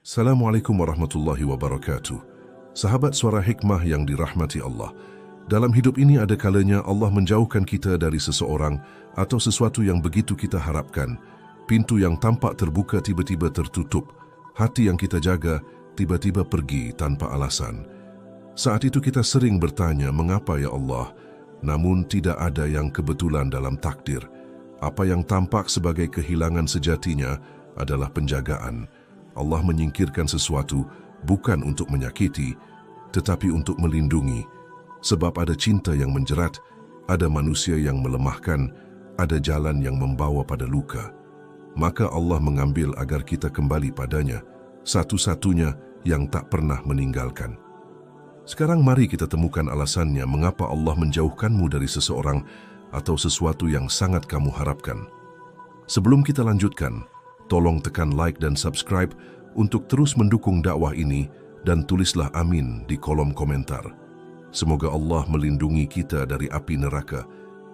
Assalamualaikum warahmatullahi wabarakatuh. Sahabat Suara Hikmah yang dirahmati Allah. Dalam hidup ini ada kalanya Allah menjauhkan kita dari seseorang atau sesuatu yang begitu kita harapkan. Pintu yang tampak terbuka tiba-tiba tertutup. Hati yang kita jaga tiba-tiba pergi tanpa alasan. Saat itu kita sering bertanya, mengapa ya Allah? Namun tidak ada yang kebetulan dalam takdir. Apa yang tampak sebagai kehilangan sejatinya adalah penjagaan. Allah menyingkirkan sesuatu bukan untuk menyakiti, tetapi untuk melindungi. Sebab ada cinta yang menjerat, ada manusia yang melemahkan, ada jalan yang membawa pada luka. Maka Allah mengambil agar kita kembali padanya, satu-satunya yang tak pernah meninggalkan. Sekarang mari kita temukan alasannya mengapa Allah menjauhkanmu dari seseorang atau sesuatu yang sangat kamu harapkan. Sebelum kita lanjutkan, tolong tekan like dan subscribe untuk terus mendukung dakwah ini dan tulislah amin di kolom komentar. Semoga Allah melindungi kita dari api neraka.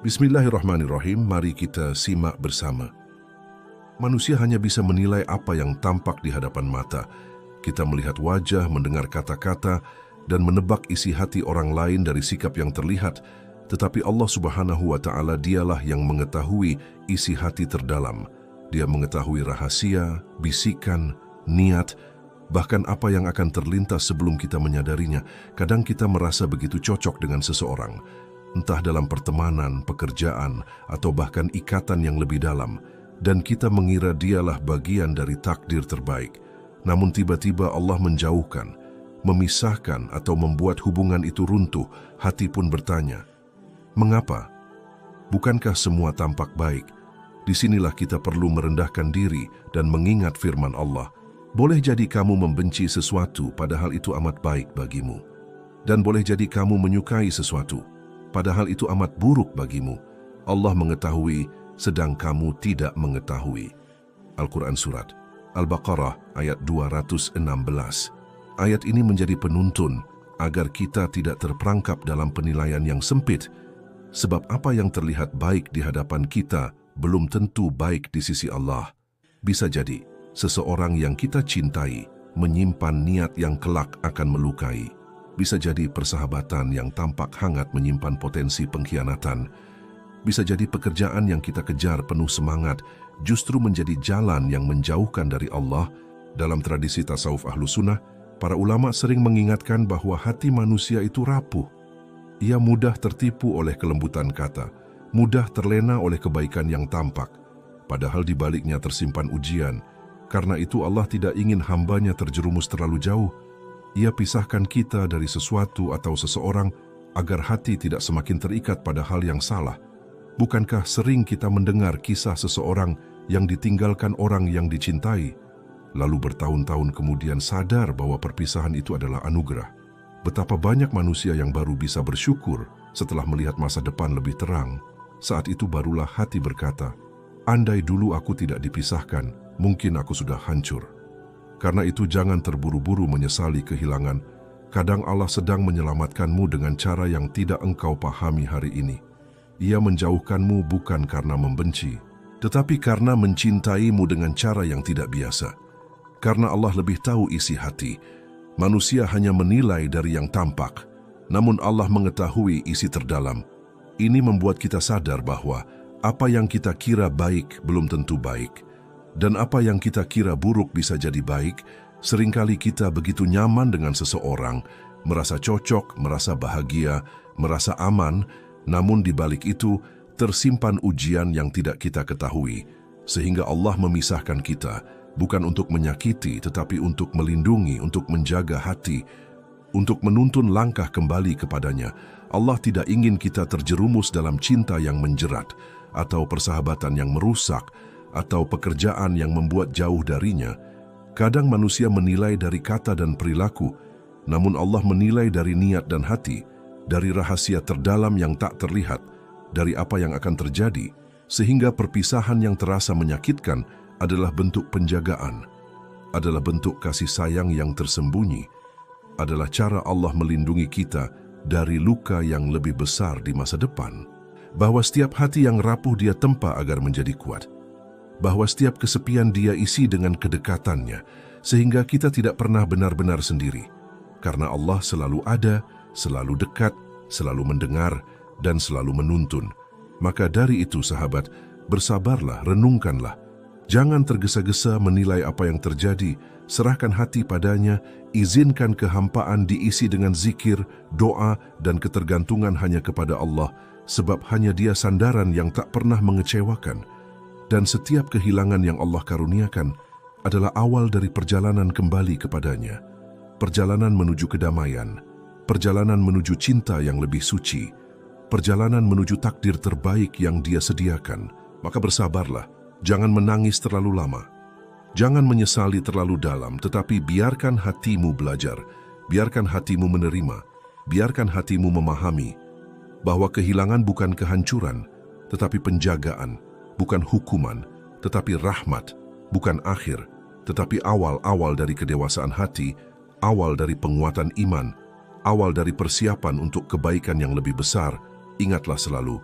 Bismillahirrahmanirrahim, mari kita simak bersama. Manusia hanya bisa menilai apa yang tampak di hadapan mata. Kita melihat wajah, mendengar kata-kata, dan menebak isi hati orang lain dari sikap yang terlihat. Tetapi Allah Subhanahu wa Ta'ala dialah yang mengetahui isi hati terdalam. Dia mengetahui rahasia, bisikan, niat, bahkan apa yang akan terlintas sebelum kita menyadarinya. Kadang kita merasa begitu cocok dengan seseorang, entah dalam pertemanan, pekerjaan, atau bahkan ikatan yang lebih dalam, dan kita mengira dialah bagian dari takdir terbaik. Namun tiba-tiba Allah menjauhkan, memisahkan atau membuat hubungan itu runtuh. Hati pun bertanya, mengapa? Bukankah semua tampak baik? Disinilah kita perlu merendahkan diri dan mengingat firman Allah. Boleh jadi kamu membenci sesuatu padahal itu amat baik bagimu. Dan boleh jadi kamu menyukai sesuatu padahal itu amat buruk bagimu. Allah mengetahui sedang kamu tidak mengetahui. Al-Quran Surat Al-Baqarah ayat 216. Ayat ini menjadi penuntun agar kita tidak terperangkap dalam penilaian yang sempit. Sebab apa yang terlihat baik di hadapan kita belum tentu baik di sisi Allah. Bisa jadi, seseorang yang kita cintai menyimpan niat yang kelak akan melukai. Bisa jadi persahabatan yang tampak hangat menyimpan potensi pengkhianatan. Bisa jadi pekerjaan yang kita kejar penuh semangat justru menjadi jalan yang menjauhkan dari Allah. Dalam tradisi tasawuf Ahlus Sunnah, para ulama sering mengingatkan bahwa hati manusia itu rapuh. Ia mudah tertipu oleh kelembutan kata, mudah terlena oleh kebaikan yang tampak, padahal di baliknya tersimpan ujian. Karena itu Allah tidak ingin hambanya terjerumus terlalu jauh. Ia pisahkan kita dari sesuatu atau seseorang agar hati tidak semakin terikat pada hal yang salah. Bukankah sering kita mendengar kisah seseorang yang ditinggalkan orang yang dicintai, lalu bertahun-tahun kemudian sadar bahwa perpisahan itu adalah anugerah? Betapa banyak manusia yang baru bisa bersyukur setelah melihat masa depan lebih terang. Saat itu barulah hati berkata, andai dulu aku tidak dipisahkan, mungkin aku sudah hancur. Karena itu jangan terburu-buru menyesali kehilangan. Kadang Allah sedang menyelamatkanmu dengan cara yang tidak engkau pahami hari ini. Ia menjauhkanmu bukan karena membenci, tetapi karena mencintaimu dengan cara yang tidak biasa. Karena Allah lebih tahu isi hati. Manusia hanya menilai dari yang tampak, namun Allah mengetahui isi terdalam. Ini membuat kita sadar bahwa apa yang kita kira baik belum tentu baik, dan apa yang kita kira buruk bisa jadi baik. Seringkali kita begitu nyaman dengan seseorang, merasa cocok, merasa bahagia, merasa aman, namun di balik itu tersimpan ujian yang tidak kita ketahui, sehingga Allah memisahkan kita, bukan untuk menyakiti, tetapi untuk melindungi, untuk menjaga hati, untuk menuntun langkah kembali kepadanya. Allah tidak ingin kita terjerumus dalam cinta yang menjerat, atau persahabatan yang merusak, atau pekerjaan yang membuat jauh darinya. Kadang manusia menilai dari kata dan perilaku, namun Allah menilai dari niat dan hati, dari rahasia terdalam yang tak terlihat, dari apa yang akan terjadi, sehingga perpisahan yang terasa menyakitkan adalah bentuk penjagaan, adalah bentuk kasih sayang yang tersembunyi, adalah cara Allah melindungi kita dari luka yang lebih besar di masa depan. Bahwa setiap hati yang rapuh Dia tempa agar menjadi kuat. Bahwa setiap kesepian Dia isi dengan kedekatannya. sehingga kita tidak pernah benar-benar sendiri. Karena Allah selalu ada, selalu dekat, selalu mendengar, dan selalu menuntun. Maka dari itu sahabat, bersabarlah, renungkanlah. Jangan tergesa-gesa menilai apa yang terjadi, serahkan hati padanya, izinkan kehampaan diisi dengan zikir, doa, dan ketergantungan hanya kepada Allah, sebab hanya Dia sandaran yang tak pernah mengecewakan. Dan setiap kehilangan yang Allah karuniakan adalah awal dari perjalanan kembali kepadanya. Perjalanan menuju kedamaian, perjalanan menuju cinta yang lebih suci, perjalanan menuju takdir terbaik yang Dia sediakan. Maka bersabarlah, jangan menangis terlalu lama. Jangan menyesali terlalu dalam, tetapi biarkan hatimu belajar, biarkan hatimu menerima, biarkan hatimu memahami bahwa kehilangan bukan kehancuran, tetapi penjagaan, bukan hukuman, tetapi rahmat, bukan akhir, tetapi awal-awal dari kedewasaan hati, awal dari penguatan iman, awal dari persiapan untuk kebaikan yang lebih besar. Ingatlah selalu,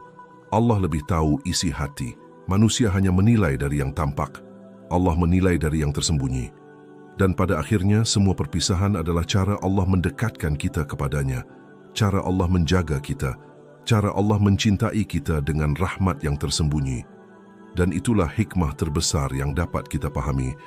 Allah lebih tahu isi hati. Manusia hanya menilai dari yang tampak, Allah menilai dari yang tersembunyi. Dan pada akhirnya semua perpisahan adalah cara Allah mendekatkan kita kepadanya, cara Allah menjaga kita, cara Allah mencintai kita dengan rahmat yang tersembunyi. Dan itulah hikmah terbesar yang dapat kita pahami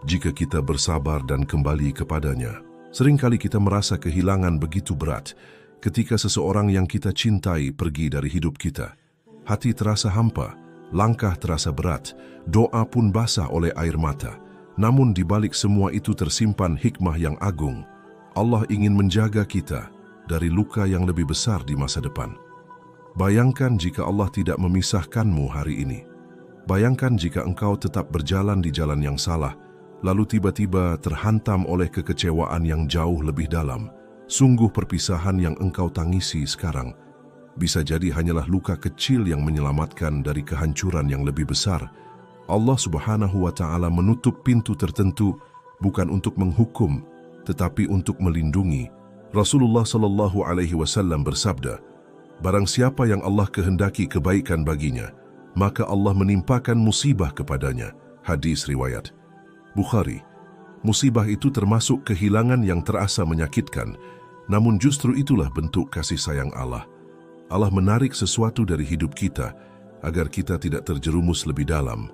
jika kita bersabar dan kembali kepadanya. Seringkali kita merasa kehilangan begitu berat ketika seseorang yang kita cintai pergi dari hidup kita. Hati terasa hampa, langkah terasa berat, doa pun basah oleh air mata. Namun di balik semua itu tersimpan hikmah yang agung. Allah ingin menjaga kita dari luka yang lebih besar di masa depan. Bayangkan jika Allah tidak memisahkanmu hari ini. Bayangkan jika engkau tetap berjalan di jalan yang salah, lalu tiba-tiba terhantam oleh kekecewaan yang jauh lebih dalam. Sungguh perpisahan yang engkau tangisi sekarang bisa jadi hanyalah luka kecil yang menyelamatkan dari kehancuran yang lebih besar. Allah Subhanahu wa Ta'ala menutup pintu tertentu bukan untuk menghukum, tetapi untuk melindungi. Rasulullah Sallallahu Alaihi Wasallam bersabda, barang siapa yang Allah kehendaki kebaikan baginya, maka Allah menimpakan musibah kepadanya. Hadis riwayat Bukhari. Musibah itu termasuk kehilangan yang terasa menyakitkan, namun justru itulah bentuk kasih sayang Allah. Allah menarik sesuatu dari hidup kita agar kita tidak terjerumus lebih dalam.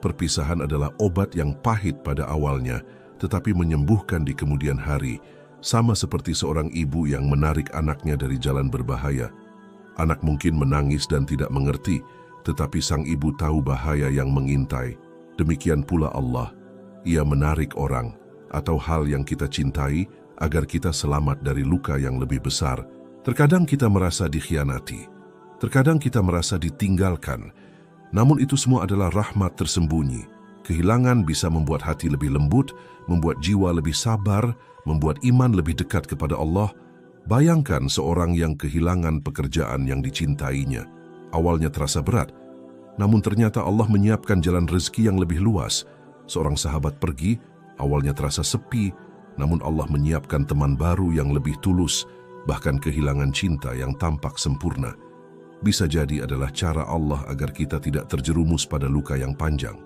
Perpisahan adalah obat yang pahit pada awalnya, tetapi menyembuhkan di kemudian hari, sama seperti seorang ibu yang menarik anaknya dari jalan berbahaya. Anak mungkin menangis dan tidak mengerti, tetapi sang ibu tahu bahaya yang mengintai. Demikian pula Allah, Ia menarik orang atau hal yang kita cintai agar kita selamat dari luka yang lebih besar. Terkadang kita merasa dikhianati, terkadang kita merasa ditinggalkan, namun itu semua adalah rahmat tersembunyi. Kehilangan bisa membuat hati lebih lembut, membuat jiwa lebih sabar, membuat iman lebih dekat kepada Allah. Bayangkan seorang yang kehilangan pekerjaan yang dicintainya. Awalnya terasa berat, namun ternyata Allah menyiapkan jalan rezeki yang lebih luas. Seorang sahabat pergi, awalnya terasa sepi, namun Allah menyiapkan teman baru yang lebih tulus. Bahkan kehilangan cinta yang tampak sempurna bisa jadi adalah cara Allah agar kita tidak terjerumus pada luka yang panjang.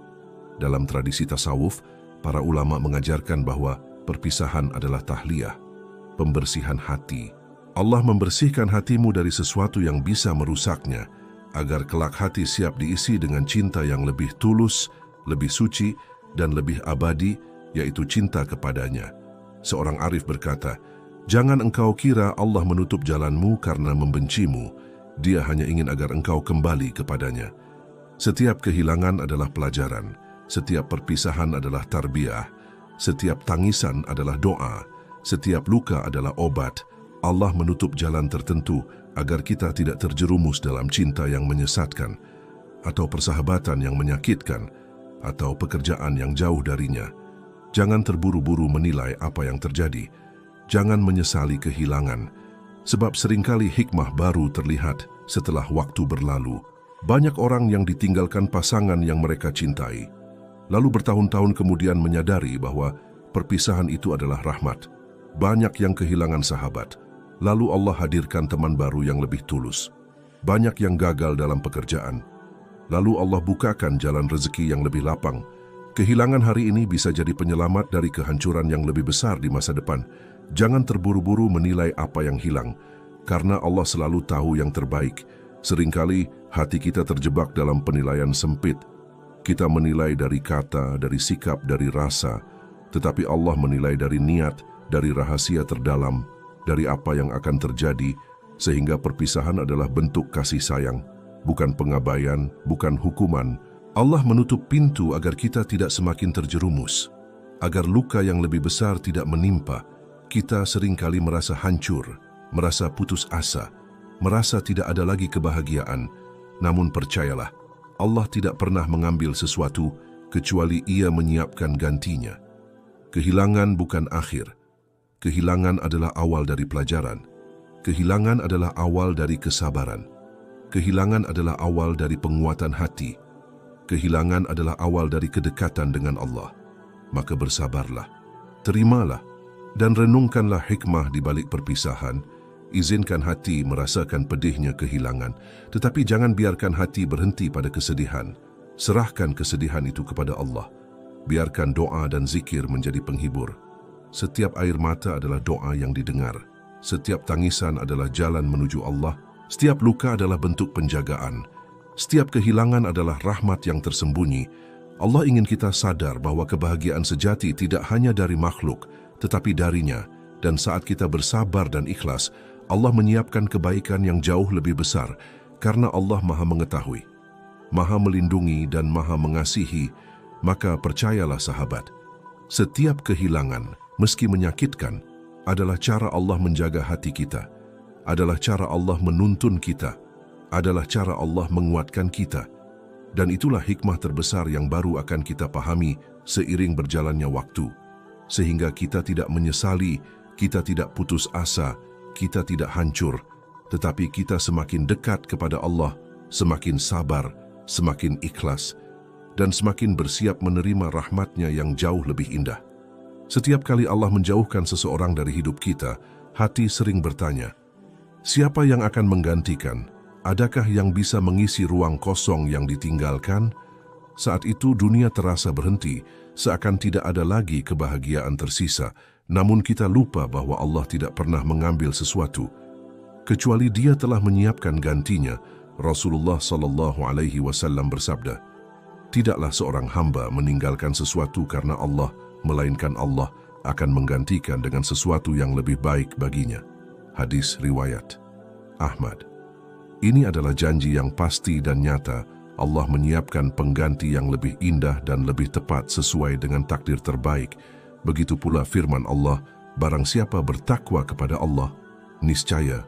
Dalam tradisi tasawuf, para ulama mengajarkan bahwa perpisahan adalah tahliyah, pembersihan hati. Allah membersihkan hatimu dari sesuatu yang bisa merusaknya, agar kelak hati siap diisi dengan cinta yang lebih tulus, lebih suci, dan lebih abadi, yaitu cinta kepadanya. Seorang arif berkata, jangan engkau kira Allah menutup jalanmu karena membencimu. Dia hanya ingin agar engkau kembali kepadanya. Setiap kehilangan adalah pelajaran, setiap perpisahan adalah tarbiyah, setiap tangisan adalah doa, setiap luka adalah obat. Allah menutup jalan tertentu agar kita tidak terjerumus dalam cinta yang menyesatkan, atau persahabatan yang menyakitkan, atau pekerjaan yang jauh darinya. Jangan terburu-buru menilai apa yang terjadi. Jangan menyesali kehilangan, sebab seringkali hikmah baru terlihat setelah waktu berlalu. Banyak orang yang ditinggalkan pasangan yang mereka cintai, lalu bertahun-tahun kemudian menyadari bahwa perpisahan itu adalah rahmat. Banyak yang kehilangan sahabat, lalu Allah hadirkan teman baru yang lebih tulus. Banyak yang gagal dalam pekerjaan, lalu Allah bukakan jalan rezeki yang lebih lapang. Kehilangan hari ini bisa jadi penyelamat dari kehancuran yang lebih besar di masa depan. Jangan terburu-buru menilai apa yang hilang, karena Allah selalu tahu yang terbaik. Seringkali hati kita terjebak dalam penilaian sempit. Kita menilai dari kata, dari sikap, dari rasa, tetapi Allah menilai dari niat, dari rahasia terdalam, dari apa yang akan terjadi, sehingga perpisahan adalah bentuk kasih sayang, bukan pengabaian, bukan hukuman. Allah menutup pintu agar kita tidak semakin terjerumus, agar luka yang lebih besar tidak menimpa. Kita seringkali merasa hancur, merasa putus asa, merasa tidak ada lagi kebahagiaan. Namun percayalah, Allah tidak pernah mengambil sesuatu kecuali Ia menyiapkan gantinya. Kehilangan bukan akhir. Kehilangan adalah awal dari pelajaran. Kehilangan adalah awal dari kesabaran. Kehilangan adalah awal dari penguatan hati. Kehilangan adalah awal dari kedekatan dengan Allah. Maka bersabarlah, terimalah, dan renungkanlah hikmah di balik perpisahan. Izinkan hati merasakan pedihnya kehilangan, tetapi jangan biarkan hati berhenti pada kesedihan. Serahkan kesedihan itu kepada Allah. Biarkan doa dan zikir menjadi penghibur. Setiap air mata adalah doa yang didengar. Setiap tangisan adalah jalan menuju Allah. Setiap luka adalah bentuk penjagaan. Setiap kehilangan adalah rahmat yang tersembunyi. Allah ingin kita sadar bahwa kebahagiaan sejati tidak hanya dari makhluk, tetapi darinya. Dan saat kita bersabar dan ikhlas, Allah menyiapkan kebaikan yang jauh lebih besar, karena Allah Maha Mengetahui, Maha Melindungi dan Maha Mengasihi. Maka percayalah sahabat, setiap kehilangan, meski menyakitkan, adalah cara Allah menjaga hati kita, adalah cara Allah menuntun kita, adalah cara Allah menguatkan kita. Dan itulah hikmah terbesar yang baru akan kita pahami seiring berjalannya waktu. Sehingga kita tidak menyesali, kita tidak putus asa, kita tidak hancur, tetapi kita semakin dekat kepada Allah, semakin sabar, semakin ikhlas, dan semakin bersiap menerima rahmat-Nya yang jauh lebih indah. Setiap kali Allah menjauhkan seseorang dari hidup kita, hati sering bertanya, siapa yang akan menggantikan? Adakah yang bisa mengisi ruang kosong yang ditinggalkan? Saat itu dunia terasa berhenti, seakan tidak ada lagi kebahagiaan tersisa. Namun kita lupa bahwa Allah tidak pernah mengambil sesuatu, kecuali Dia telah menyiapkan gantinya. Rasulullah SAW bersabda, tidaklah seorang hamba meninggalkan sesuatu karena Allah, melainkan Allah akan menggantikan dengan sesuatu yang lebih baik baginya. Hadis riwayat Ahmad. Ini adalah janji yang pasti dan nyata. Allah menyiapkan pengganti yang lebih indah dan lebih tepat sesuai dengan takdir terbaik. Begitu pula firman Allah, barang siapa bertakwa kepada Allah, niscaya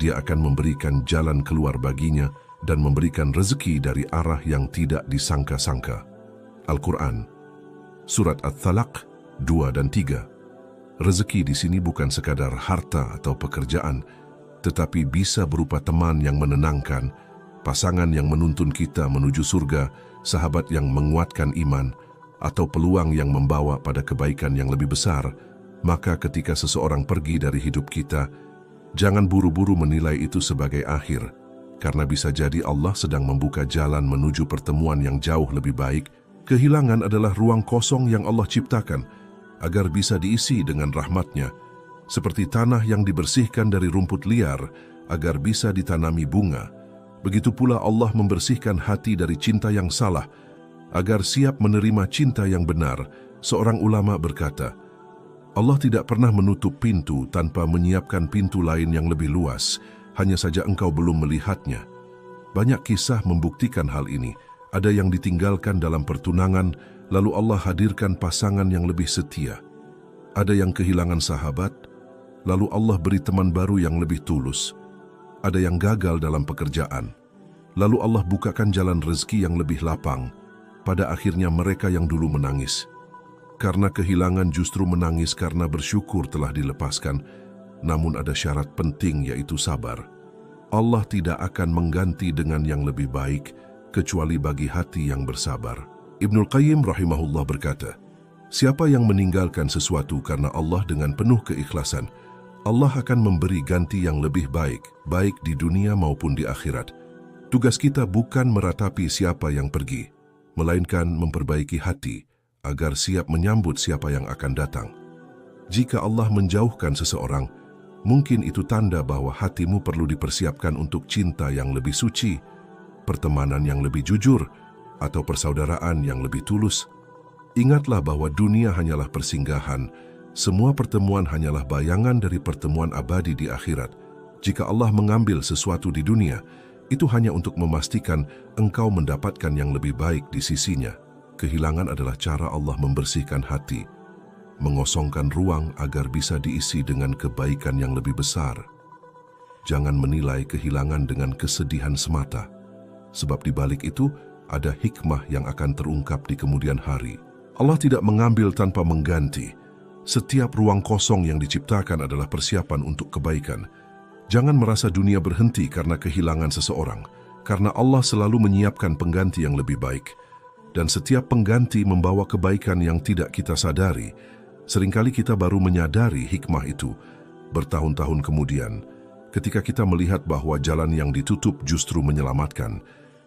Dia akan memberikan jalan keluar baginya dan memberikan rezeki dari arah yang tidak disangka-sangka. Al-Quran, Surat At-Talaq 2 dan 3. Rezeki di sini bukan sekadar harta atau pekerjaan, tetapi bisa berupa teman yang menenangkan, pasangan yang menuntun kita menuju surga, sahabat yang menguatkan iman, atau peluang yang membawa pada kebaikan yang lebih besar. Maka ketika seseorang pergi dari hidup kita, jangan buru-buru menilai itu sebagai akhir, karena bisa jadi Allah sedang membuka jalan menuju pertemuan yang jauh lebih baik. Kehilangan adalah ruang kosong yang Allah ciptakan, agar bisa diisi dengan rahmat-Nya, seperti tanah yang dibersihkan dari rumput liar agar bisa ditanami bunga. Begitu pula Allah membersihkan hati dari cinta yang salah agar siap menerima cinta yang benar. Seorang ulama berkata, Allah tidak pernah menutup pintu tanpa menyiapkan pintu lain yang lebih luas, hanya saja engkau belum melihatnya. Banyak kisah membuktikan hal ini. Ada yang ditinggalkan dalam pertunangan, lalu Allah hadirkan pasangan yang lebih setia. Ada yang kehilangan sahabat, lalu Allah beri teman baru yang lebih tulus. Ada yang gagal dalam pekerjaan, lalu Allah bukakan jalan rezeki yang lebih lapang. Pada akhirnya mereka yang dulu menangis karena kehilangan justru menangis karena bersyukur telah dilepaskan. Namun ada syarat penting, yaitu sabar. Allah tidak akan mengganti dengan yang lebih baik kecuali bagi hati yang bersabar. Ibnul Qayyim rahimahullah berkata, siapa yang meninggalkan sesuatu karena Allah dengan penuh keikhlasan, Allah akan memberi ganti yang lebih baik, baik di dunia maupun di akhirat. Tugas kita bukan meratapi siapa yang pergi, melainkan memperbaiki hati, agar siap menyambut siapa yang akan datang. Jika Allah menjauhkan seseorang, mungkin itu tanda bahwa hatimu perlu dipersiapkan untuk cinta yang lebih suci, pertemanan yang lebih jujur, atau persaudaraan yang lebih tulus. Ingatlah bahwa dunia hanyalah persinggahan, semua pertemuan hanyalah bayangan dari pertemuan abadi di akhirat. Jika Allah mengambil sesuatu di dunia, itu hanya untuk memastikan engkau mendapatkan yang lebih baik di sisinya. Kehilangan adalah cara Allah membersihkan hati, mengosongkan ruang agar bisa diisi dengan kebaikan yang lebih besar. Jangan menilai kehilangan dengan kesedihan semata, sebab di balik itu ada hikmah yang akan terungkap di kemudian hari. Allah tidak mengambil tanpa mengganti. Setiap ruang kosong yang diciptakan adalah persiapan untuk kebaikan. Jangan merasa dunia berhenti karena kehilangan seseorang, karena Allah selalu menyiapkan pengganti yang lebih baik. Dan setiap pengganti membawa kebaikan yang tidak kita sadari. Seringkali kita baru menyadari hikmah itu bertahun-tahun kemudian, ketika kita melihat bahwa jalan yang ditutup justru menyelamatkan,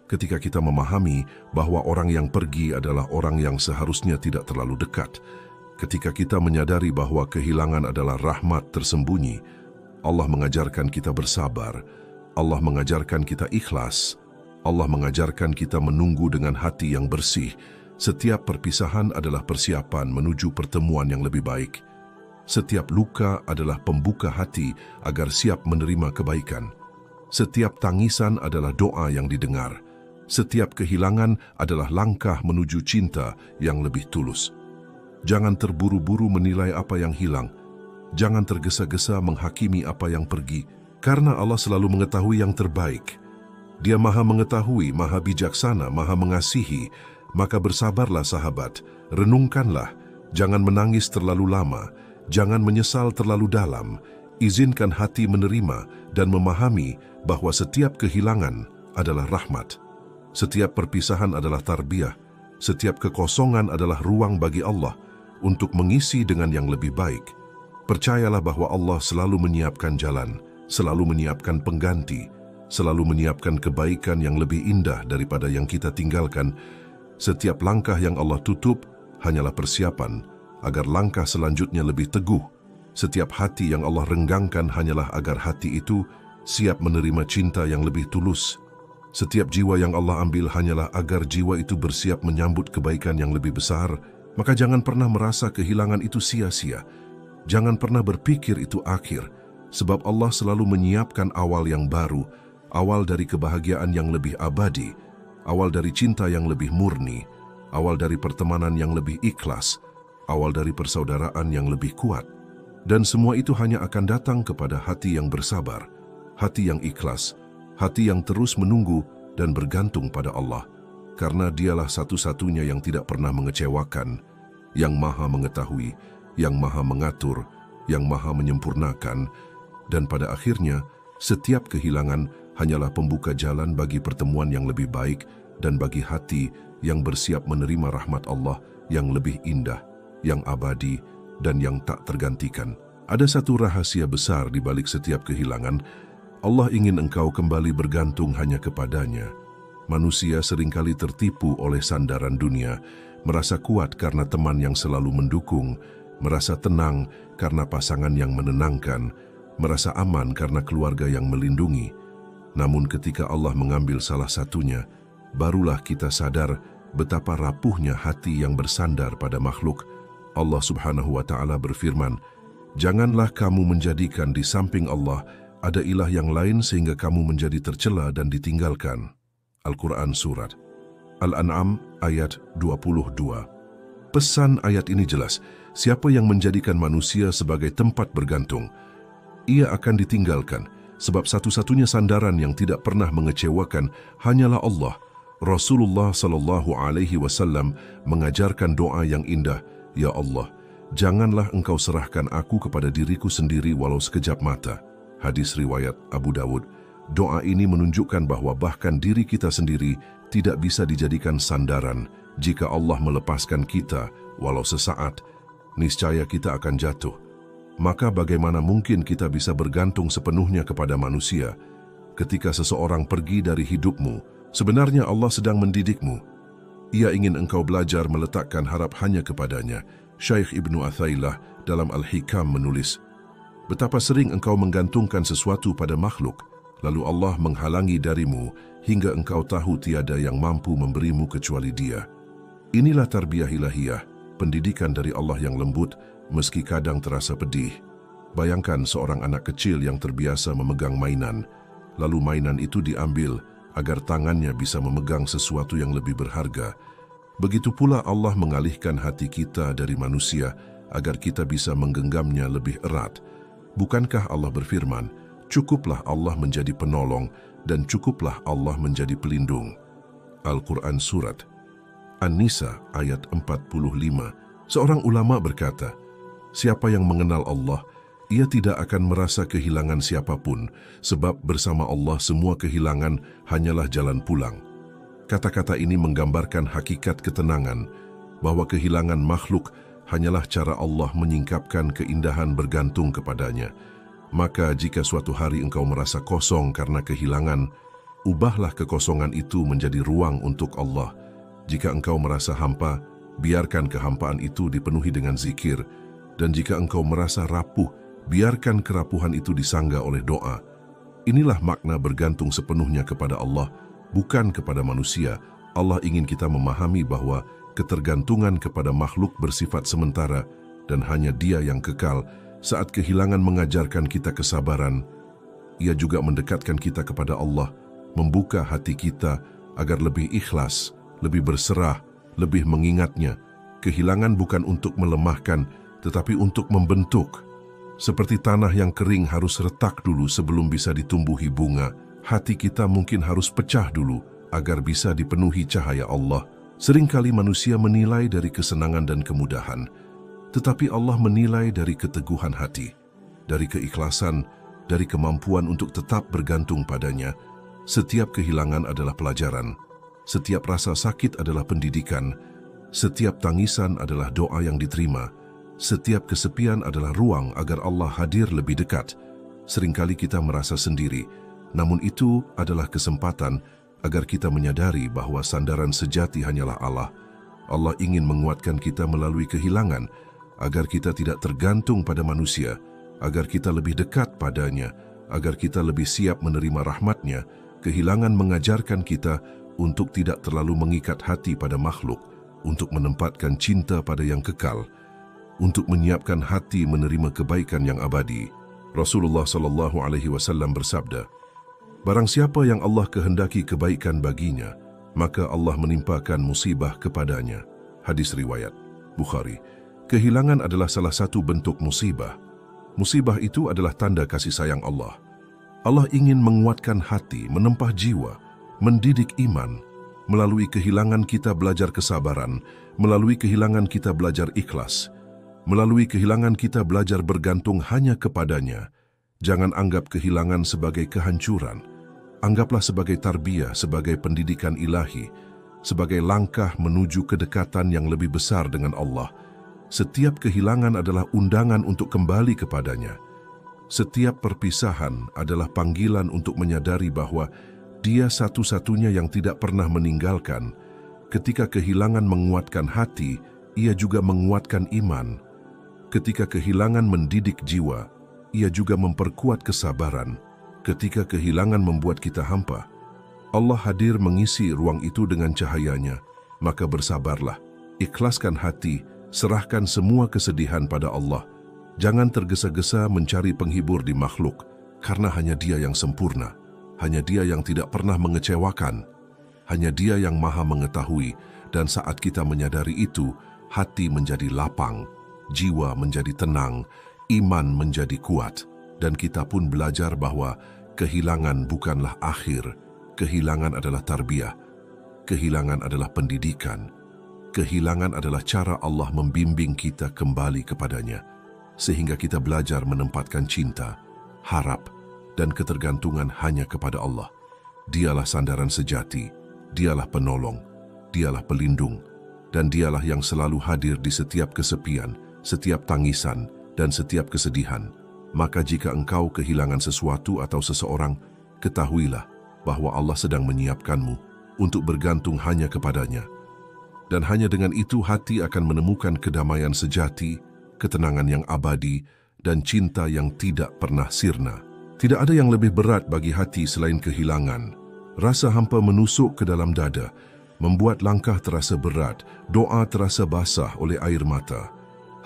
ketika kita memahami bahwa orang yang pergi adalah orang yang seharusnya tidak terlalu dekat, ketika kita menyadari bahwa kehilangan adalah rahmat tersembunyi. Allah mengajarkan kita bersabar, Allah mengajarkan kita ikhlas, Allah mengajarkan kita menunggu dengan hati yang bersih. Setiap perpisahan adalah persiapan menuju pertemuan yang lebih baik. Setiap luka adalah pembuka hati agar siap menerima kebaikan. Setiap tangisan adalah doa yang didengar. Setiap kehilangan adalah langkah menuju cinta yang lebih tulus. Jangan terburu-buru menilai apa yang hilang. Jangan tergesa-gesa menghakimi apa yang pergi, karena Allah selalu mengetahui yang terbaik. Dia Maha mengetahui, Maha bijaksana, Maha mengasihi. Maka bersabarlah sahabat, renungkanlah, jangan menangis terlalu lama, jangan menyesal terlalu dalam. Izinkan hati menerima dan memahami bahwa setiap kehilangan adalah rahmat. Setiap perpisahan adalah tarbiyah. Setiap kekosongan adalah ruang bagi Allah untuk mengisi dengan yang lebih baik. Percayalah bahwa Allah selalu menyiapkan jalan, selalu menyiapkan pengganti, selalu menyiapkan kebaikan yang lebih indah daripada yang kita tinggalkan. Setiap langkah yang Allah tutup hanyalah persiapan agar langkah selanjutnya lebih teguh. Setiap hati yang Allah renggangkan hanyalah agar hati itu siap menerima cinta yang lebih tulus. Setiap jiwa yang Allah ambil hanyalah agar jiwa itu bersiap menyambut kebaikan yang lebih besar. Maka jangan pernah merasa kehilangan itu sia-sia. Jangan pernah berpikir itu akhir, sebab Allah selalu menyiapkan awal yang baru, awal dari kebahagiaan yang lebih abadi, awal dari cinta yang lebih murni, awal dari pertemanan yang lebih ikhlas, awal dari persaudaraan yang lebih kuat. Dan semua itu hanya akan datang kepada hati yang bersabar, hati yang ikhlas, hati yang terus menunggu dan bergantung pada Allah, karena Dialah satu-satunya yang tidak pernah mengecewakan, yang Maha mengetahui, yang Maha mengatur, yang Maha menyempurnakan. Dan pada akhirnya, setiap kehilangan hanyalah pembuka jalan bagi pertemuan yang lebih baik dan bagi hati yang bersiap menerima rahmat Allah yang lebih indah, yang abadi, dan yang tak tergantikan. Ada satu rahasia besar di balik setiap kehilangan. Allah ingin engkau kembali bergantung hanya kepadanya. Manusia seringkali tertipu oleh sandaran dunia, merasa kuat karena teman yang selalu mendukung, merasa tenang karena pasangan yang menenangkan, merasa aman karena keluarga yang melindungi. Namun ketika Allah mengambil salah satunya, barulah kita sadar betapa rapuhnya hati yang bersandar pada makhluk. Allah Subhanahu wa Ta'ala berfirman, "Janganlah kamu menjadikan di samping Allah ada ilah yang lain sehingga kamu menjadi tercela dan ditinggalkan." Al-Quran Surat Al-An'am ayat 22. Pesan ayat ini jelas, siapa yang menjadikan manusia sebagai tempat bergantung, ia akan ditinggalkan, sebab satu-satunya sandaran yang tidak pernah mengecewakan hanyalah Allah. Rasulullah SAW mengajarkan doa yang indah, "Ya Allah, janganlah engkau serahkan aku kepada diriku sendiri walau sekejap mata." Hadis riwayat Abu Dawud. Doa ini menunjukkan bahwa bahkan diri kita sendiri tidak bisa dijadikan sandaran. Jika Allah melepaskan kita walau sesaat, niscaya kita akan jatuh. Maka bagaimana mungkin kita bisa bergantung sepenuhnya kepada manusia? Ketika seseorang pergi dari hidupmu, sebenarnya Allah sedang mendidikmu. Ia ingin engkau belajar meletakkan harap hanya kepadanya. Syekh Ibnu Athailah dalam Al-Hikam menulis, betapa sering engkau menggantungkan sesuatu pada makhluk, lalu Allah menghalangi darimu hingga engkau tahu tiada yang mampu memberimu kecuali Dia. Inilah tarbiyah ilahiyah, pendidikan dari Allah yang lembut meski kadang terasa pedih. Bayangkan seorang anak kecil yang terbiasa memegang mainan, lalu mainan itu diambil agar tangannya bisa memegang sesuatu yang lebih berharga. Begitu pula Allah mengalihkan hati kita dari manusia agar kita bisa menggenggamnya lebih erat. Bukankah Allah berfirman, cukuplah Allah menjadi penolong dan cukuplah Allah menjadi pelindung. Al-Quran Surat An-Nisa ayat 45. Seorang ulama berkata, siapa yang mengenal Allah, ia tidak akan merasa kehilangan siapapun, sebab bersama Allah semua kehilangan hanyalah jalan pulang. Kata-kata ini menggambarkan hakikat ketenangan, bahwa kehilangan makhluk hanyalah cara Allah menyingkapkan keindahan bergantung kepadanya. Maka jika suatu hari engkau merasa kosong karena kehilangan, ubahlah kekosongan itu menjadi ruang untuk Allah. Jika engkau merasa hampa, biarkan kehampaan itu dipenuhi dengan zikir. Dan jika engkau merasa rapuh, biarkan kerapuhan itu disanggah oleh doa. Inilah makna bergantung sepenuhnya kepada Allah, bukan kepada manusia. Allah ingin kita memahami bahwa ketergantungan kepada makhluk bersifat sementara dan hanya Dia yang kekal. Saat kehilangan mengajarkan kita kesabaran, Ia juga mendekatkan kita kepada Allah, membuka hati kita agar lebih ikhlas, lebih berserah, lebih mengingatnya. Kehilangan bukan untuk melemahkan, tetapi untuk membentuk. Seperti tanah yang kering harus retak dulu sebelum bisa ditumbuhi bunga, hati kita mungkin harus pecah dulu agar bisa dipenuhi cahaya Allah. Seringkali manusia menilai dari kesenangan dan kemudahan, tetapi Allah menilai dari keteguhan hati, dari keikhlasan, dari kemampuan untuk tetap bergantung padanya. Setiap kehilangan adalah pelajaran, setiap rasa sakit adalah pendidikan, setiap tangisan adalah doa yang diterima, setiap kesepian adalah ruang agar Allah hadir lebih dekat. Seringkali kita merasa sendiri, namun itu adalah kesempatan agar kita menyadari bahwa sandaran sejati hanyalah Allah. Allah ingin menguatkan kita melalui kehilangan, agar kita tidak tergantung pada manusia, agar kita lebih dekat padanya, agar kita lebih siap menerima rahmat-Nya. Kehilangan mengajarkan kita untuk tidak terlalu mengikat hati pada makhluk, untuk menempatkan cinta pada yang kekal, untuk menyiapkan hati menerima kebaikan yang abadi. Rasulullah SAW bersabda, barang siapa yang Allah kehendaki kebaikan baginya, maka Allah menimpakan musibah kepadanya. Hadis riwayat Bukhari. Kehilangan adalah salah satu bentuk musibah. Musibah itu adalah tanda kasih sayang Allah. Allah ingin menguatkan hati, menempah jiwa, mendidik iman. Melalui kehilangan kita belajar kesabaran, melalui kehilangan kita belajar ikhlas, melalui kehilangan kita belajar bergantung hanya kepadanya. Jangan anggap kehilangan sebagai kehancuran. Anggaplah sebagai tarbiyah, sebagai pendidikan ilahi, sebagai langkah menuju kedekatan yang lebih besar dengan Allah. Setiap kehilangan adalah undangan untuk kembali kepadanya. Setiap perpisahan adalah panggilan untuk menyadari bahwa Dia satu-satunya yang tidak pernah meninggalkan. Ketika kehilangan menguatkan hati, Ia juga menguatkan iman. Ketika kehilangan mendidik jiwa, Ia juga memperkuat kesabaran. Ketika kehilangan membuat kita hampa, Allah hadir mengisi ruang itu dengan cahayanya. Maka bersabarlah, ikhlaskan hati, serahkan semua kesedihan pada Allah. Jangan tergesa-gesa mencari penghibur di makhluk, karena hanya Dia yang sempurna, hanya Dia yang tidak pernah mengecewakan, hanya Dia yang maha mengetahui. Dan saat kita menyadari itu, hati menjadi lapang, jiwa menjadi tenang, iman menjadi kuat, dan kita pun belajar bahwa kehilangan bukanlah akhir. Kehilangan adalah tarbiyah, kehilangan adalah pendidikan, kehilangan adalah cara Allah membimbing kita kembali kepadanya, sehingga kita belajar menempatkan cinta, harap, dan ketergantungan hanya kepada Allah. Dialah sandaran sejati, Dialah penolong, Dialah pelindung, dan Dialah yang selalu hadir di setiap kesepian, setiap tangisan, dan setiap kesedihan. Maka jika engkau kehilangan sesuatu atau seseorang, ketahuilah bahwa Allah sedang menyiapkanmu untuk bergantung hanya kepadanya. Dan hanya dengan itu hati akan menemukan kedamaian sejati, ketenangan yang abadi, dan cinta yang tidak pernah sirna. Tidak ada yang lebih berat bagi hati selain kehilangan. Rasa hampa menusuk ke dalam dada, membuat langkah terasa berat, doa terasa basah oleh air mata.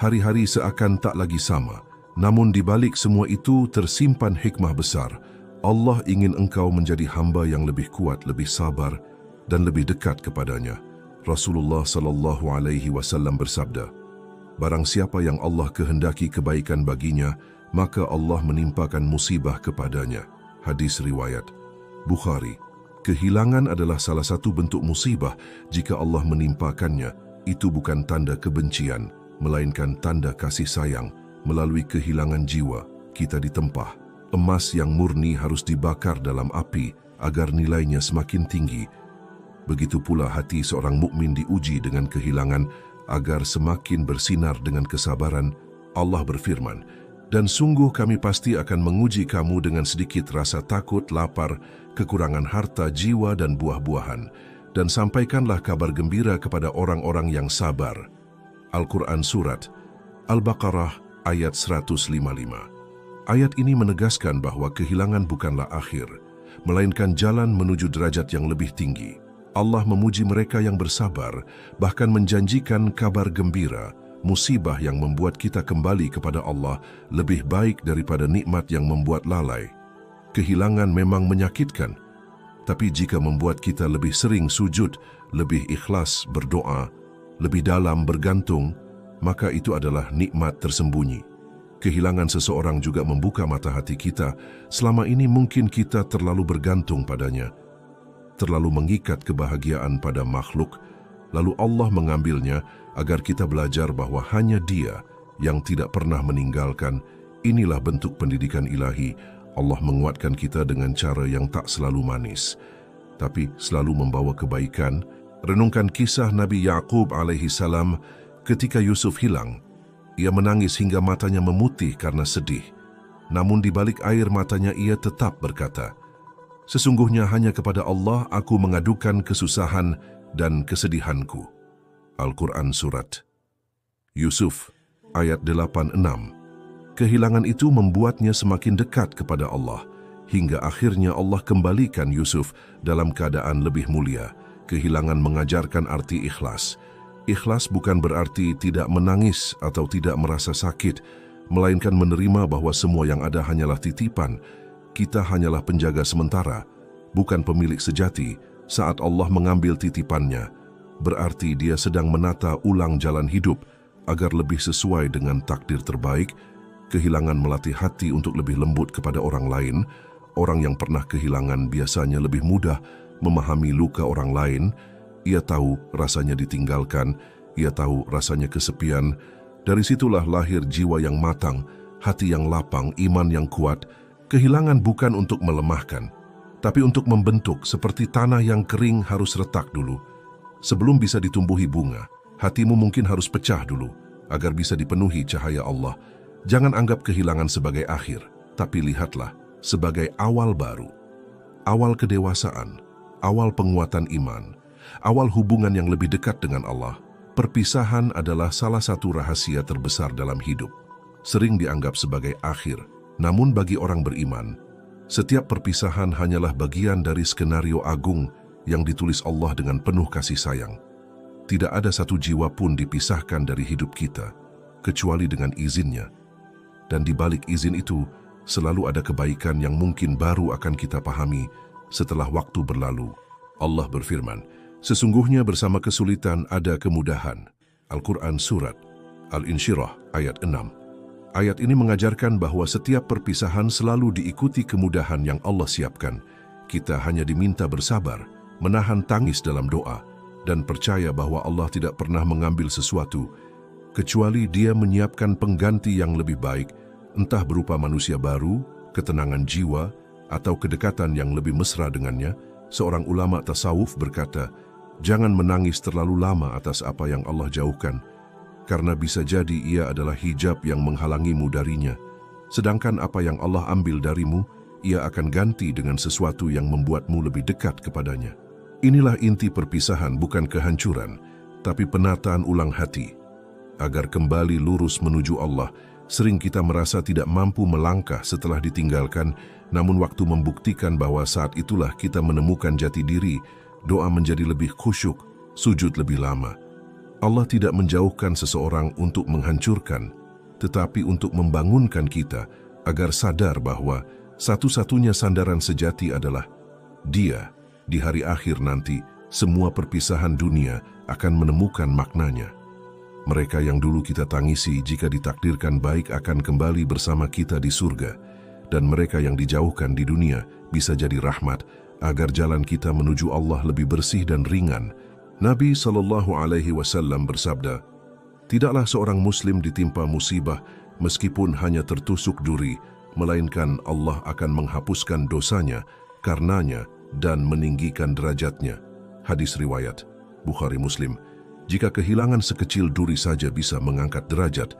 Hari-hari seakan tak lagi sama. Namun di balik semua itu tersimpan hikmah besar. Allah ingin engkau menjadi hamba yang lebih kuat, lebih sabar, dan lebih dekat kepadanya. Rasulullah SAW bersabda, barang siapa yang Allah kehendaki kebaikan baginya, maka Allah menimpakan musibah kepadanya. Hadis riwayat Bukhari. Kehilangan adalah salah satu bentuk musibah. Jika Allah menimpakannya, itu bukan tanda kebencian, melainkan tanda kasih sayang. Melalui kehilangan jiwa, kita ditempah. Emas yang murni harus dibakar dalam api agar nilainya semakin tinggi. Begitu pula hati seorang mukmin diuji dengan kehilangan agar semakin bersinar dengan kesabaran. Allah berfirman, dan sungguh kami pasti akan menguji kamu dengan sedikit rasa takut, lapar, kekurangan harta, jiwa, dan buah-buahan. Dan sampaikanlah kabar gembira kepada orang-orang yang sabar. Al-Quran Surat Al-Baqarah ayat 155. Ayat ini menegaskan bahwa kehilangan bukanlah akhir, melainkan jalan menuju derajat yang lebih tinggi. Allah memuji mereka yang bersabar, bahkan menjanjikan kabar gembira. Musibah yang membuat kita kembali kepada Allah lebih baik daripada nikmat yang membuat lalai. Kehilangan memang menyakitkan, tapi jika membuat kita lebih sering sujud, lebih ikhlas berdoa, lebih dalam bergantung, maka itu adalah nikmat tersembunyi. Kehilangan seseorang juga membuka mata hati kita. Selama ini mungkin kita terlalu bergantung padanya, terlalu mengikat kebahagiaan pada makhluk, lalu Allah mengambilnya agar kita belajar bahwa hanya Dia yang tidak pernah meninggalkan. Inilah bentuk pendidikan ilahi. Allah menguatkan kita dengan cara yang tak selalu manis, tapi selalu membawa kebaikan. Renungkan kisah Nabi Yaqub alaihi salam ketika Yusuf hilang. Ia menangis hingga matanya memutih karena sedih. Namun di balik air matanya ia tetap berkata, sesungguhnya hanya kepada Allah aku mengadukan kesusahan dan kesedihanku. Al-Quran Surat Yusuf ayat 86. Kehilangan itu membuatnya semakin dekat kepada Allah, hingga akhirnya Allah kembalikan Yusuf dalam keadaan lebih mulia. Kehilangan mengajarkan arti ikhlas. Ikhlas bukan berarti tidak menangis atau tidak merasa sakit, melainkan menerima bahwa semua yang ada hanyalah titipan. Kita hanyalah penjaga sementara, bukan pemilik sejati. Saat Allah mengambil titipannya, berarti Dia sedang menata ulang jalan hidup agar lebih sesuai dengan takdir terbaik. Kehilangan melatih hati untuk lebih lembut kepada orang lain. Orang yang pernah kehilangan biasanya lebih mudah memahami luka orang lain. Ia tahu rasanya ditinggalkan, ia tahu rasanya kesepian. Dari situlah lahir jiwa yang matang, hati yang lapang, iman yang kuat. Kehilangan bukan untuk melemahkan, tapi untuk membentuk. Seperti tanah yang kering harus retak dulu. Sebelum bisa ditumbuhi bunga, hatimu mungkin harus pecah dulu, agar bisa dipenuhi cahaya Allah. Jangan anggap kehilangan sebagai akhir, tapi lihatlah sebagai awal baru. Awal kedewasaan, awal penguatan iman, awal hubungan yang lebih dekat dengan Allah. Perpisahan adalah salah satu rahasia terbesar dalam hidup. Sering dianggap sebagai akhir, namun bagi orang beriman, setiap perpisahan hanyalah bagian dari skenario agung yang ditulis Allah dengan penuh kasih sayang. Tidak ada satu jiwa pun dipisahkan dari hidup kita, kecuali dengan izinnya. Dan di balik izin itu, selalu ada kebaikan yang mungkin baru akan kita pahami setelah waktu berlalu. Allah berfirman, sesungguhnya bersama kesulitan ada kemudahan. Al-Quran Surat Al-Insyirah ayat 6. Ayat ini mengajarkan bahwa setiap perpisahan selalu diikuti kemudahan yang Allah siapkan. Kita hanya diminta bersabar, menahan tangis dalam doa, dan percaya bahwa Allah tidak pernah mengambil sesuatu, kecuali Dia menyiapkan pengganti yang lebih baik, entah berupa manusia baru, ketenangan jiwa, atau kedekatan yang lebih mesra dengannya. Seorang ulama tasawuf berkata, jangan menangis terlalu lama atas apa yang Allah jauhkan, karena bisa jadi ia adalah hijab yang menghalangimu darinya. Sedangkan apa yang Allah ambil darimu, ia akan ganti dengan sesuatu yang membuatmu lebih dekat kepadanya. Inilah inti perpisahan, bukan kehancuran, tapi penataan ulang hati. Agar kembali lurus menuju Allah, sering kita merasa tidak mampu melangkah setelah ditinggalkan, namun waktu membuktikan bahwa saat itulah kita menemukan jati diri, doa menjadi lebih khusyuk, sujud lebih lama. Allah tidak menjauhkan seseorang untuk menghancurkan, tetapi untuk membangunkan kita agar sadar bahwa satu-satunya sandaran sejati adalah Dia. Di hari akhir nanti, semua perpisahan dunia akan menemukan maknanya. Mereka yang dulu kita tangisi jika ditakdirkan baik akan kembali bersama kita di surga, dan mereka yang dijauhkan di dunia bisa jadi rahmat agar jalan kita menuju Allah lebih bersih dan ringan. Nabi SAW bersabda, "Tidaklah seorang muslim ditimpa musibah meskipun hanya tertusuk duri, melainkan Allah akan menghapuskan dosanya karenanya dan meninggikan derajatnya." Hadis riwayat Bukhari Muslim. Jika kehilangan sekecil duri saja bisa mengangkat derajat,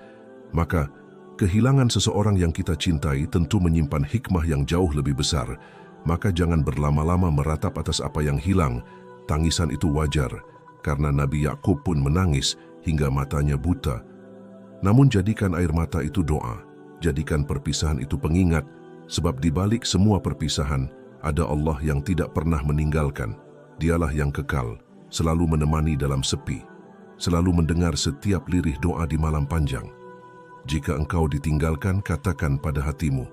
maka kehilangan seseorang yang kita cintai tentu menyimpan hikmah yang jauh lebih besar. Maka jangan berlama-lama meratap atas apa yang hilang. Tangisan itu wajar, karena Nabi Yakub pun menangis hingga matanya buta. Namun jadikan air mata itu doa, jadikan perpisahan itu pengingat, sebab di balik semua perpisahan ada Allah yang tidak pernah meninggalkan. Dialah yang kekal, selalu menemani dalam sepi, selalu mendengar setiap lirih doa di malam panjang. Jika engkau ditinggalkan, katakan pada hatimu,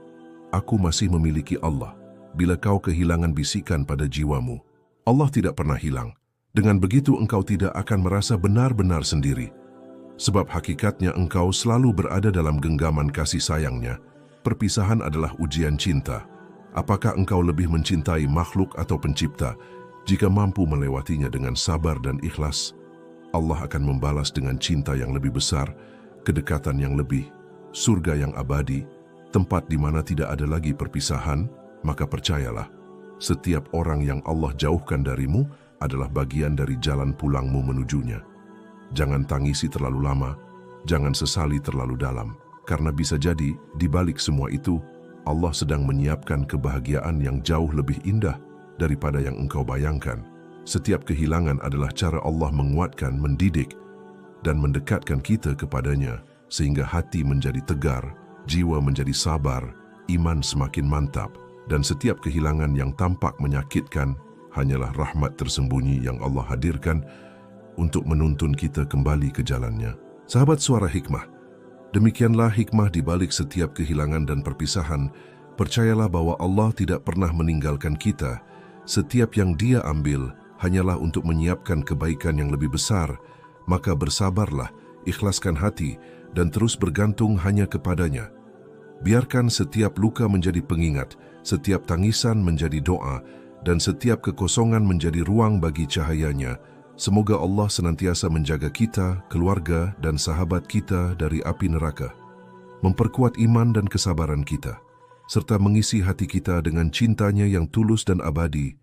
"Aku masih memiliki Allah." Bila kau kehilangan bisikan pada jiwamu, Allah tidak pernah hilang. Dengan begitu engkau tidak akan merasa benar-benar sendiri. Sebab hakikatnya engkau selalu berada dalam genggaman kasih sayangnya. Perpisahan adalah ujian cinta. Apakah engkau lebih mencintai makhluk atau pencipta? Jika mampu melewatinya dengan sabar dan ikhlas, Allah akan membalas dengan cinta yang lebih besar, kedekatan yang lebih, surga yang abadi, tempat di mana tidak ada lagi perpisahan. Maka percayalah, setiap orang yang Allah jauhkan darimu adalah bagian dari jalan pulangmu menujunya. Jangan tangisi terlalu lama, jangan sesali terlalu dalam, karena bisa jadi di balik semua itu, Allah sedang menyiapkan kebahagiaan yang jauh lebih indah daripada yang engkau bayangkan. Setiap kehilangan adalah cara Allah menguatkan, mendidik, dan mendekatkan kita kepadanya, sehingga hati menjadi tegar, jiwa menjadi sabar, iman semakin mantap, dan setiap kehilangan yang tampak menyakitkan hanyalah rahmat tersembunyi yang Allah hadirkan untuk menuntun kita kembali ke jalannya. Sahabat Suara Hikmah, demikianlah hikmah di balik setiap kehilangan dan perpisahan. Percayalah bahwa Allah tidak pernah meninggalkan kita. Setiap yang Dia ambil hanyalah untuk menyiapkan kebaikan yang lebih besar. Maka bersabarlah, ikhlaskan hati, dan terus bergantung hanya kepadanya. Biarkan setiap luka menjadi pengingat, setiap tangisan menjadi doa, dan setiap kekosongan menjadi ruang bagi cahayanya. Semoga Allah senantiasa menjaga kita, keluarga, dan sahabat kita dari api neraka, memperkuat iman dan kesabaran kita, serta mengisi hati kita dengan cintanya yang tulus dan abadi.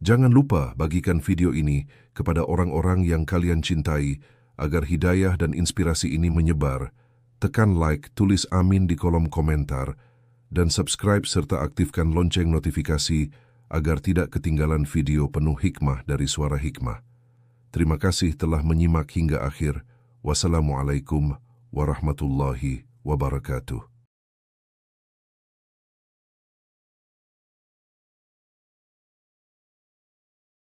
Jangan lupa bagikan video ini kepada orang-orang yang kalian cintai, agar hidayah dan inspirasi ini menyebar. Tekan like, tulis amin di kolom komentar, dan subscribe serta aktifkan lonceng notifikasi agar tidak ketinggalan video penuh hikmah dari Suara Hikmah. Terima kasih telah menyimak hingga akhir. Wassalamualaikum warahmatullahi wabarakatuh.